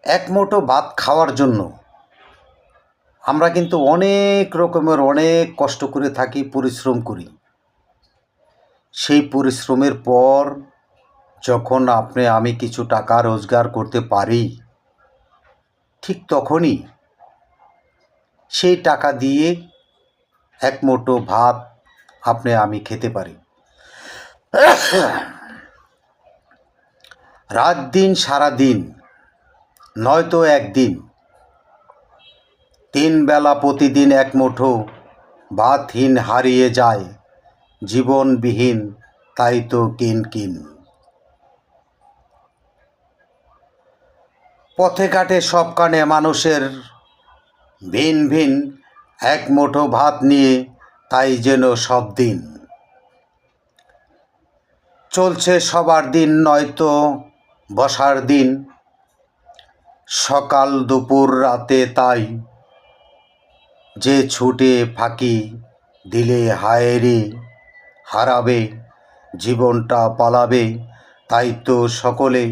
এক মুঠো ভাত খাওয়ার জন্য আমরা কিন্তু অনেক রকমের অনেক কষ্ট করে থাকি, পরিশ্রম করি। সেই পরিশ্রমের পর যখন আমি কিছু টাকা রোজগার করতে পারি, ঠিক তখনই সেই টাকা দিয়ে এক মুঠো ভাত আমি খেতে পারি। রাত দিন সারা দিন নয়তো একদিন, 3 বেলা প্রতিদিন এক মুঠো ভাতহীন হারিয়ে যায় জীবনবিহীন, তাই তো কিন কিন। পথে ঘাটে সব কানে মানুষের ভিন ভিন এক মুঠো ভাত নিয়ে, তাই যেন সব দিন চলছে সবার দিন, নয়তো বসার দিন। সকাল দুপুর রাতে তাই যে ছুটে ফাঁকি দিলে হায় রে হারাবে, জীবনটা পালাবে, তাই তো সকলে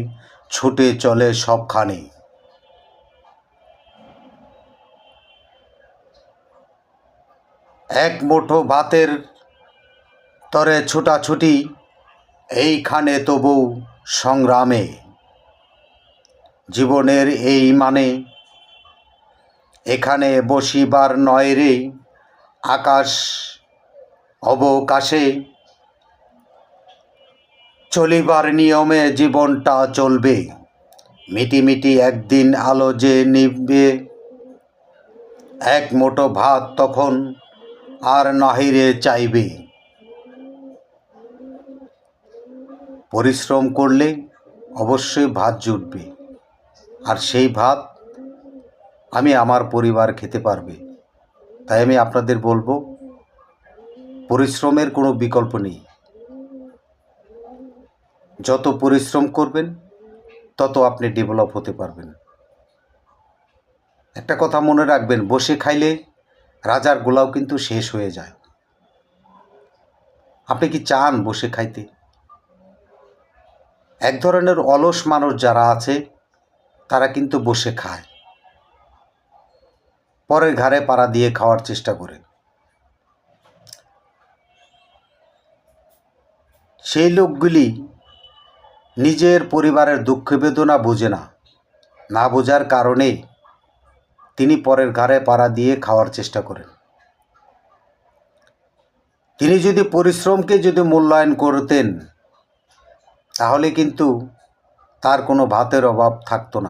ছুটে চলে সবখানে। এক মুঠো ভাতের তরে ছুটাছুটি, এইখানে তবু সংগ্রামে। জীবনের এই মানে এখানে বসিবার নয় রে, আকাশ অবকাশে চলিবার নিয়মে জীবনটা চলবে। মিটিমিটি একদিন আলো যে নিভবে, এক মুঠো ভাত তখন আর নাহিরে চাইবে। পরিশ্রম করলে অবশ্যই ভাত জুটবে, আর সেই ভাত আমার পরিবার খেতে পারবে। তাই আমি আপনাদের বলবো, পরিশ্রমের কোনো বিকল্প নেই। যত পরিশ্রম করবেন তত আপনি ডেভেলপ হতে পারবেন। একটা কথা মনে রাখবেন, বসে খাইলে রাজার গোলাও কিন্তু শেষ হয়ে যায়। আপনি কি চান বসে খাইতে? এক ধরনের অলস মানুষ যারা আছে তারা কিন্তু বসে খায়, পরের ঘাড়ে পাড়া দিয়ে খাওয়ার চেষ্টা করে। সেই লোকগুলি নিজের পরিবারের দুঃখ বেদনা বোঝে না, না বোঝার কারণে তিনি পরের ঘাড়ে পাড়া দিয়ে খাওয়ার চেষ্টা করেন। তিনি যদি পরিশ্রমকে যদি মূল্যায়ন করতেন, তাহলে কিন্তু তার কোনো ভাতের অভাব থাকতো না।